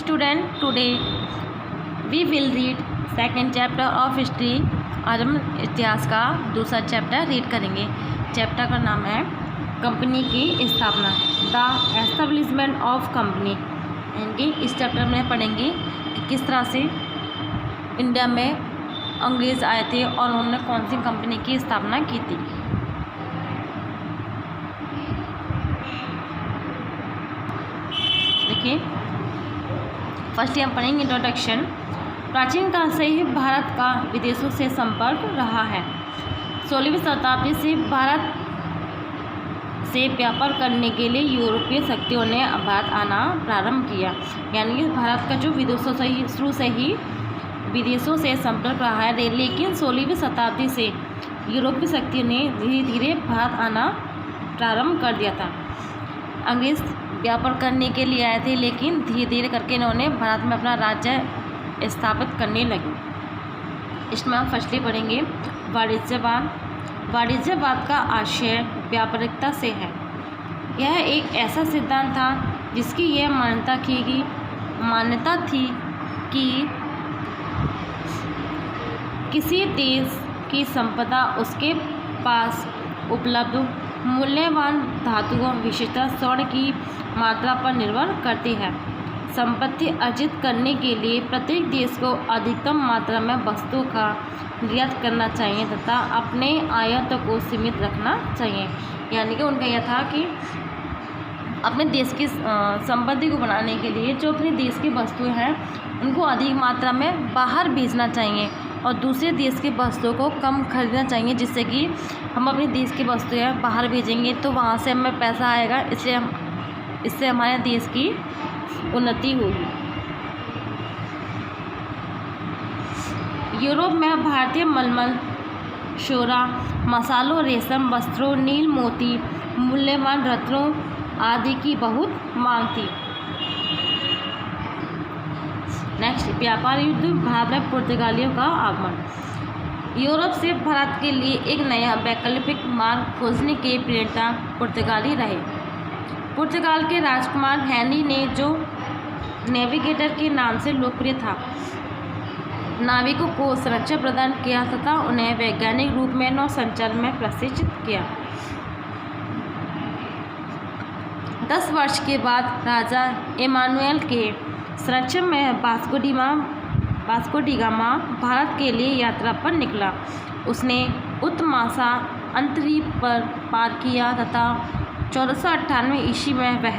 Student, today we will read second chapter of history. आज हम इतिहास का दूसरा चैप्टर रीड करेंगे। चैप्टर का नाम है कंपनी की स्थापना, द एस्टेब्लिशमेंट ऑफ कंपनी। यानी इस चैप्टर में पढ़ेंगे कि किस तरह से इंडिया में अंग्रेज़ आए थे और उन्होंने कौन सी कंपनी की स्थापना की थी। देखिए, फर्स्ट हम पढ़ेंगे इंट्रोडक्शन। प्राचीन काल से ही भारत का विदेशों से संपर्क रहा है। 16वीं शताब्दी से भारत से व्यापार करने के लिए यूरोपीय शक्तियों ने भारत आना प्रारंभ किया। यानी कि भारत का जो विदेशों से ही शुरू से ही विदेशों से संपर्क रहा है, लेकिन 16वीं शताब्दी से यूरोपीय शक्तियों ने धीरे धीरे भारत आना प्रारंभ कर दिया था। अंग्रेज़ व्यापार करने के लिए आए थे, लेकिन धीरे धीरे करके इन्होंने भारत में अपना राज्य स्थापित करने लगे। इसमें हम फर्स्टली पढ़ेंगे वाणिज्यवाद। वाणिज्यवाद का आशय व्यापारिकता से है। यह एक ऐसा सिद्धांत था जिसकी यह मान्यता थी कि किसी देश की संपदा उसके पास उपलब्ध मूल्यवान धातुओं, विशेषतः स्वर्ण की मात्रा पर निर्भर करती है। संपत्ति अर्जित करने के लिए प्रत्येक देश को अधिकतम मात्रा में वस्तुओं का निर्यात करना चाहिए तथा अपने आयात को सीमित रखना चाहिए। यानी कि उनका यह था कि अपने देश की संपत्ति को बनाने के लिए जो अपने देश की वस्तुएं हैं उनको अधिक मात्रा में बाहर भेजना चाहिए और दूसरे देश की वस्तुओं को कम खरीदना चाहिए, जिससे कि हम अपने देश की वस्तुएं बाहर भेजेंगे तो वहाँ से हमें पैसा आएगा, इससे हमारे देश की उन्नति होगी। यूरोप में भारतीय मलमल, शोरा, मसालों, रेशम वस्त्रों, नील मोती, मूल्यवान रत्नों आदि की बहुत मांग थी। नेक्स्ट, व्यापार युद्ध। भारत में पुर्तगालियों का आगमन। यूरोप से भारत के लिए एक नया वैकल्पिक मार्ग खोजने के प्रेरणा पुर्तगाली रहे। पुर्तगाल के राजकुमार हेनरी ने, जो नेविगेटर के नाम से लोकप्रिय था, नाविकों को संरक्षण प्रदान किया तथा उन्हें वैज्ञानिक रूप में नौ संचालन में प्रशिक्षित किया। 10 वर्ष के बाद राजा इमानुएल के संरक्षण में वास्को डी गामा भारत के लिए यात्रा पर निकला। उसने उत्तमासा अंतरीप पर पार किया तथा 1498 ईस्वी में वह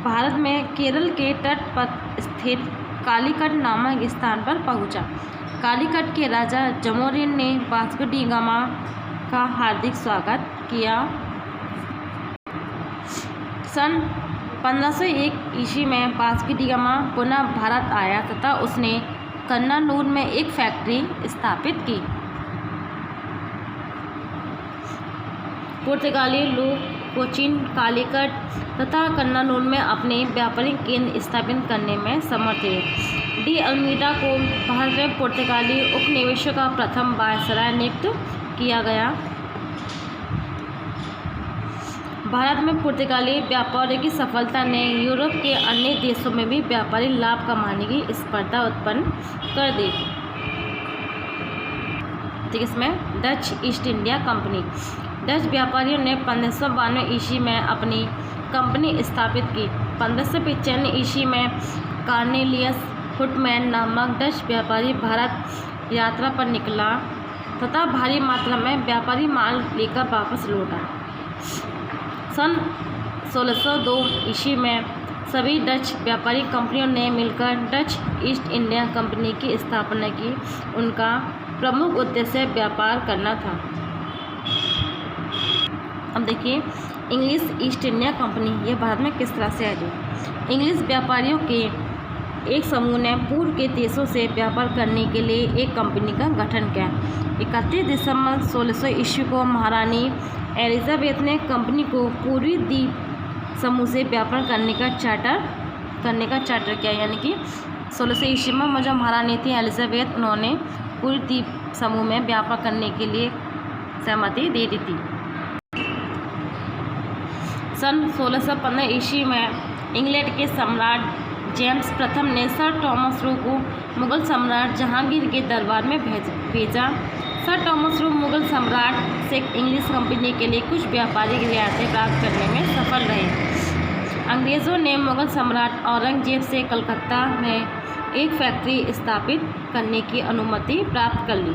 भारत में केरल के तट पर स्थित कालीकट नामक स्थान पर पहुंचा। कालीकट के राजा जमोरिन ने वास्को डी गामा का हार्दिक स्वागत किया। सन 1501 ईस्वी में वास्को डी गामा पुनः भारत आया तथा उसने कन्नानूर में एक फैक्ट्री स्थापित की। पुर्तगाली लोग कोचीन, कालीकट तथा कन्नानूर में अपने व्यापारिक केंद्र स्थापित करने में समर्थ थे। डी अल्मीडा को भारत में पुर्तगाली उपनिवेशों का प्रथम वायसराय नियुक्त किया गया। भारत में पुर्तगाली व्यापारियों की सफलता ने यूरोप के अन्य देशों में भी व्यापारी लाभ कमाने की स्पर्धा उत्पन्न कर दी। ठीक, इसमें Dutch east India company. Dutch व्यापारियों ने 1592 ईस्वी में अपनी कंपनी स्थापित की। 1595 ईस्वी में कार्नेलियस हुटमैन नामक डच व्यापारी भारत यात्रा पर निकला तथा भारी मात्रा में व्यापारी माल लेकर वापस लौटा। सन 1602 ईस्वी में सभी डच व्यापारी कंपनियों ने मिलकर डच ईस्ट इंडिया कंपनी की स्थापना की। उनका प्रमुख उद्देश्य व्यापार करना था। अब देखिए, इंग्लिश ईस्ट इंडिया कंपनी ये भारत में किस तरह से आई थी। इंग्लिश व्यापारियों के एक समूह ने पूर्व के देशों से व्यापार करने के लिए एक कंपनी का गठन किया। 31 दिसंबर 1600 ईस्वी को महारानी एलिजाबेथ ने कंपनी को पूर्वी द्वीप समूह से व्यापार करने का चार्टर किया। यानी कि 1600 ईस्वी में जो महारानी थी एलिजाबेथ, उन्होंने पूर्वी द्वीप समूह में व्यापार करने के लिए सहमति दे दी थी। सन 1615 ईस्वी में इंग्लैंड के सम्राट जेम्स प्रथम ने सर टॉमस रो को मुगल सम्राट जहांगीर के दरबार में भेजा। सर टॉमस रो मुगल सम्राट से इंग्लिश कंपनी के लिए कुछ व्यापारिक रियायतें प्राप्त करने में सफल रहे। अंग्रेज़ों ने मुगल सम्राट औरंगजेब से कलकत्ता में एक फैक्ट्री स्थापित करने की अनुमति प्राप्त कर ली।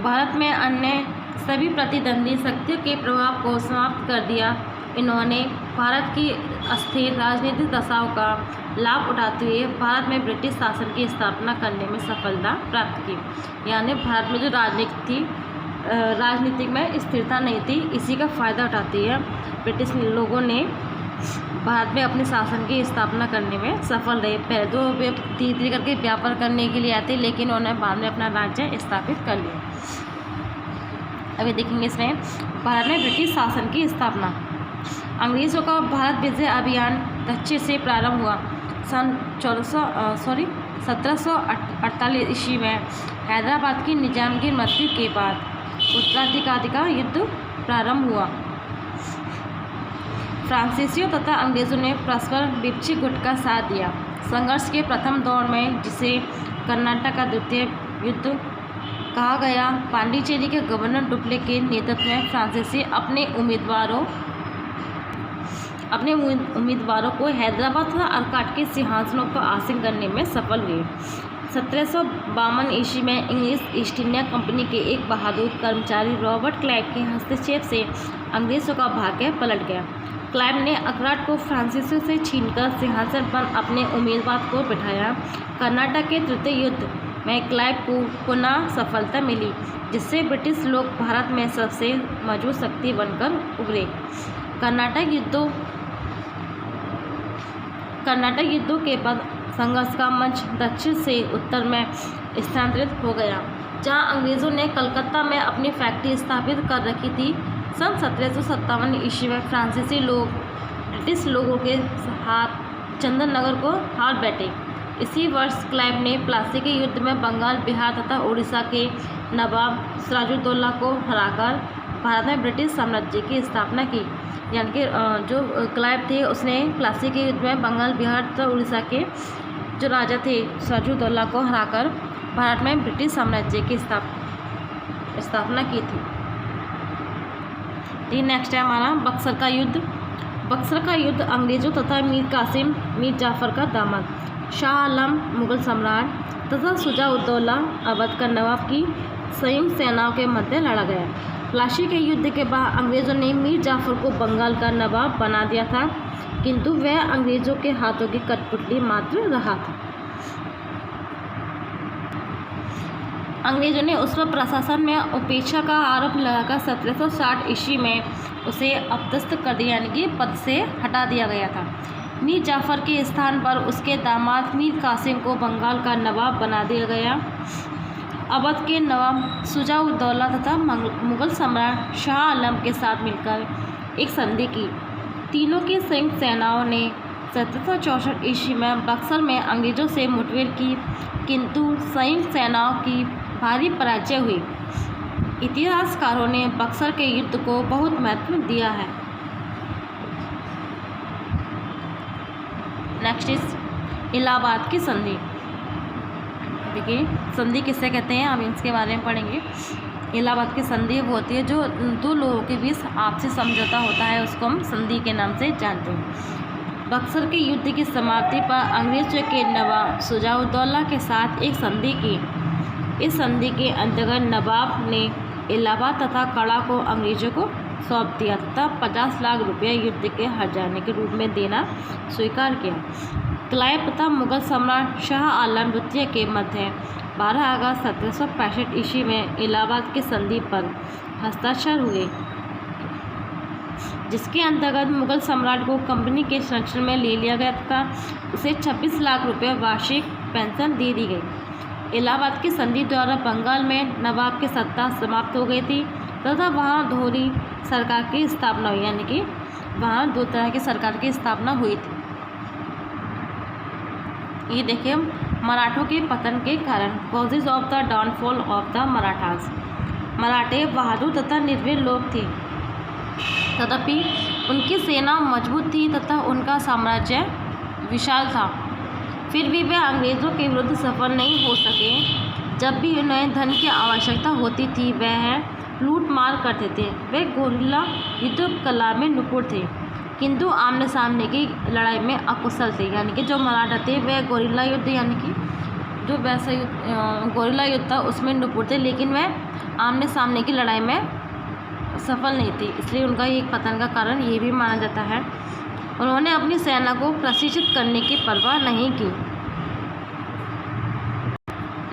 भारत में अन्य सभी प्रतिद्वंदी शक्तियों के प्रभाव को समाप्त कर दिया। इन्होंने भारत की अस्थिर राजनीतिक दशाओं का लाभ उठाते हुए भारत में ब्रिटिश शासन की स्थापना करने में सफलता प्राप्त की। यानी भारत में जो राजनीति थी, राजनीतिक में स्थिरता नहीं थी, इसी का फ़ायदा उठाती है ब्रिटिश लोगों ने भारत में अपने शासन की स्थापना करने में सफल रहे। पहले तो वे धीरे धीरे करके व्यापार करने के लिए आते, लेकिन उन्होंने बाद में अपना राज्य स्थापित कर लिया। अभी देखेंगे इसमें भारत में ब्रिटिश शासन की स्थापना। अंग्रेज़ों का भारत विजय अभियान दक्षिण से प्रारंभ हुआ। सन 1748 ईस्वी में हैदराबाद की निजामगीर मृत्यु के बाद उत्तराधिकारी का युद्ध प्रारंभ हुआ। फ्रांसीसियों तथा अंग्रेज़ों ने परस्पर विपक्षी गुट का साथ दिया। संघर्ष के प्रथम दौर में, जिसे कर्नाटक का द्वितीय युद्ध कहा गया, पांडिचेरी के गवर्नर डुप्ले के नेतृत्व में फ्रांसीसी अपने उम्मीदवारों को हैदराबाद तथा अर्काट के सिंहासनों पर आसीन करने में सफल हुए। 1752 ईस्वी में इंग्लिश ईस्ट इंडिया कंपनी के एक बहादुर कर्मचारी रॉबर्ट क्लाइव के हस्तक्षेप से अंग्रेज़ों का भाग्य पलट गया। क्लाइव ने अर्काट को फ्रांसीसियों से छीनकर सिंहासन पर अपने उम्मीदवार को बिठाया। कर्नाटक के तृतीय युद्ध में क्लाइव को पुनः सफलता मिली, जिससे ब्रिटिश लोग भारत में सबसे मजबूत शक्ति बनकर उभरे। कर्नाटक युद्धों के बाद संघर्ष का मंच दक्षिण से उत्तर में स्थानांतरित हो गया, जहां अंग्रेज़ों ने कलकत्ता में अपनी फैक्ट्री स्थापित कर रखी थी। सन 1757 ईस्वी में फ्रांसीसी लोग ब्रिटिश लोगों के हाथ चंदननगर को हार बैठे। इसी वर्ष क्लाइव ने प्लासी के युद्ध में बंगाल, बिहार तथा उड़ीसा के नवाब सिराजुद्दौला को हराकर भारत में ब्रिटिश साम्राज्य की स्थापना की। यानी कि जो क्लाइव थे, उसने प्लासी के युद्ध में बंगाल, बिहार तथा उड़ीसा के जो राजा थे सिराजुद्दौला को हराकर भारत में ब्रिटिश साम्राज्य की स्थापना की थी। नेक्स्ट है हमारा बक्सर का युद्ध। बक्सर का युद्ध अंग्रेज़ों तथा मीर कासिम, मीर जाफ़र का दामाद, शाह आलम मुगल सम्राट तथा शुजा-उद-दौला अवध का नवाब की संयुक्त सेनाओं के मध्य लड़ा गया। प्लासी के युद्ध के बाद अंग्रेज़ों ने मीर जाफ़र को बंगाल का नवाब बना दिया था, किंतु वह अंग्रेज़ों के हाथों की कठपुतली मात्र रहा था। अंग्रेज़ों ने उस पर प्रशासन में उपेक्षा का आरोप लगाकर 1760 ईस्वी में उसे अपदस्थ कर दिया, यानी कि पद से हटा दिया गया था। मीर जाफ़र के स्थान पर उसके दामाद मीर कासिम को बंगाल का नवाब बना दिया गया। अवध के नवाब शुजा-उद-दौला तथा मुगल सम्राट शाह आलम के साथ मिलकर एक संधि की। तीनों की संयुक्त सेनाओं ने 1764 ईस्वी में बक्सर में अंग्रेज़ों से मुठभेड़ की, किंतु संयुक्त सेनाओं की भारी पराजय हुई। इतिहासकारों ने बक्सर के युद्ध को बहुत महत्व दिया है। नेक्स्ट इज इलाहाबाद की संधि। देखिए संधि किससे कहते हैं, हम इसके बारे में पढ़ेंगे। इलाहाबाद की संधि वो होती है जो दो लोगों के बीच आपसी समझौता होता है, उसको हम संधि के नाम से जानते हैं। बक्सर के युद्ध की समाप्ति पर अंग्रेज़ों के नवाब शुजा-उद-दौला के साथ एक संधि की। इस संधि के अंतर्गत नवाब ने इलाहाबाद तथा कड़ा को अंग्रेज़ों को सौंप दिया तथा 50 लाख रुपये युद्ध के हर्जाने के रूप में देना स्वीकार किया। क्लाइव तथा मुगल सम्राट शाह आलम द्वितीय के मध्य 12 अगस्त 1765 ईस्वी में इलाहाबाद की संधि पर हस्ताक्षर हुए, जिसके अंतर्गत मुगल सम्राट को कंपनी के संरक्षण में ले लिया गया तथा उसे 26 लाख रुपये वार्षिक पेंशन दे दी गई। इलाहाबाद की संधि द्वारा बंगाल में नवाब की सत्ता समाप्त हो गई थी तथा वहाँ दोहरी सरकार की स्थापना हुई, यानी कि वहाँ दो तरह की सरकार की स्थापना हुई थी। ये देखिए मराठों के पतन के कारण, causes of the downfall of the Marathas. मराठे बहादुर तथा निर्भीक लोग थे, तथापि उनकी सेना मजबूत थी तथा उनका साम्राज्य विशाल था, फिर भी वे अंग्रेज़ों के विरुद्ध सफल नहीं हो सके। जब भी उन्हें धन की आवश्यकता होती थी वह लूट मार करते थे। वे गोरिल्ला युद्ध कला में निपुण थे, किंतु आमने सामने की लड़ाई में अकुशल थे। यानी कि जो मराठा थे वह गोरिल्ला युद्ध यानी कि जो वैसा गोरिल्ला युद्ध था उसमें निपुण थे, लेकिन वह आमने सामने की लड़ाई में सफल नहीं थी। इसलिए उनका एक पतन का कारण ये भी माना जाता है। उन्होंने अपनी सेना को प्रशिक्षित करने की परवाह नहीं की।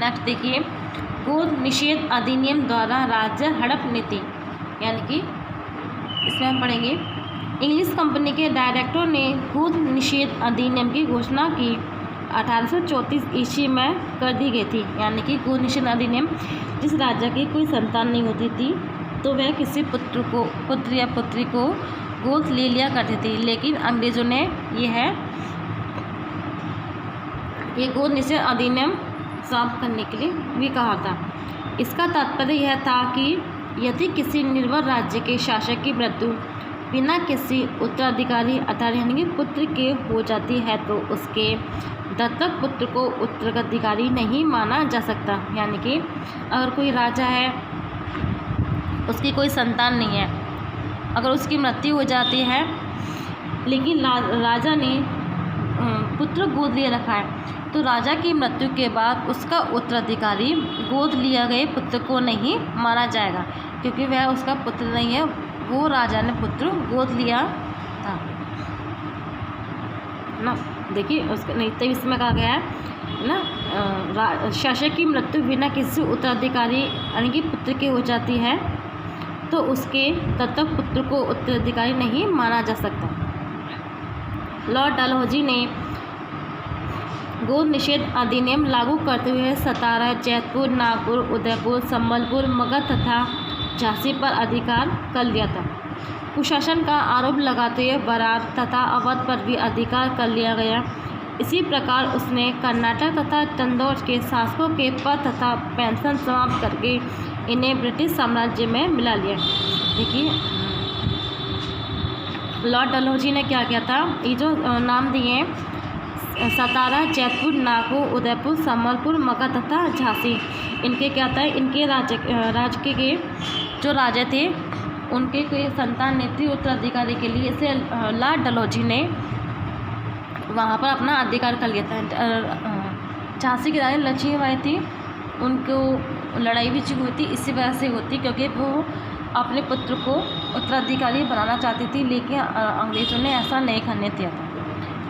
नेक्स्ट देखिए, गोद निषेध अधिनियम द्वारा राज्य हड़प नीति, यानी कि इसमें हम पढ़ेंगे इंग्लिश कंपनी के डायरेक्टर ने गोद निषेध अधिनियम की घोषणा की 1834 ईस्वी में कर दी गई थी। यानी कि गोद निषेध अधिनियम, जिस राजा की कोई संतान नहीं होती थी तो वह किसी पुत्र या पुत्री को गोद ले लिया करती थी, लेकिन अंग्रेज़ों ने ये गोद निषेध अधिनियम समाप्त करने के लिए भी कहा था। इसका तात्पर्य यह था कि यदि किसी निर्बल राज्य के शासक की मृत्यु बिना किसी उत्तराधिकारी यानी कि पुत्र के हो जाती है तो उसके दत्तक पुत्र को उत्तराधिकारी नहीं माना जा सकता। यानी कि अगर कोई राजा है, उसकी कोई संतान नहीं है, अगर उसकी मृत्यु हो जाती है लेकिन राजा ने पुत्र गोद लिए रखा है, तो राजा की मृत्यु के बाद उसका उत्तराधिकारी गोद लिया गए पुत्र को नहीं माना जाएगा, क्योंकि वह उसका पुत्र नहीं है, वो राजा ने पुत्र गोद लिया था ना। देखिए उसका नहीं तो इसमें कहा गया है ना, शासक की मृत्यु बिना किसी उत्तराधिकारी यानी कि पुत्र के हो जाती है तो उसके दत्तक पुत्र को उत्तराधिकारी नहीं माना जा सकता। लॉर्ड डलहौजी ने गोद निषेध अधिनियम लागू करते हुए सतारा, जैतपुर, नागपुर, उदयपुर, संबलपुर, मगध तथा झांसी पर अधिकार कर लिया था। कुशासन का आरोप लगाते हुए बरार तथा अवध पर भी अधिकार कर लिया गया। इसी प्रकार उसने कर्नाटक तथा तंदौर के शासकों के पद तथा पेंशन समाप्त करके इन्हें ब्रिटिश साम्राज्य में मिला लिया। देखिए लॉर्ड डलहौजी ने क्या किया था, ये जो नाम दिए सतारा, जैतपुर, नागपुर, उदयपुर, संबलपुर, मगध तथा झांसी, इनके क्या था, इनके राज्य के जो राजा थे उनके कोई संतान नहीं थी उत्तराधिकारी के लिए, इसे लॉर्ड डलहौजी ने वहाँ पर अपना अधिकार कर लिया था। झांसी की रानी लक्ष्मीबाई थी, उनको लड़ाई भी हुई थी, इसी वजह से होती क्योंकि वो अपने पुत्र को उत्तराधिकारी बनाना चाहती थी, लेकिन अंग्रेज़ों ने ऐसा नहीं करने दिया था।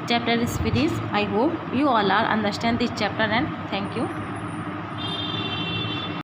Chapter is finished. I hope you all are understand this chapter and thank you.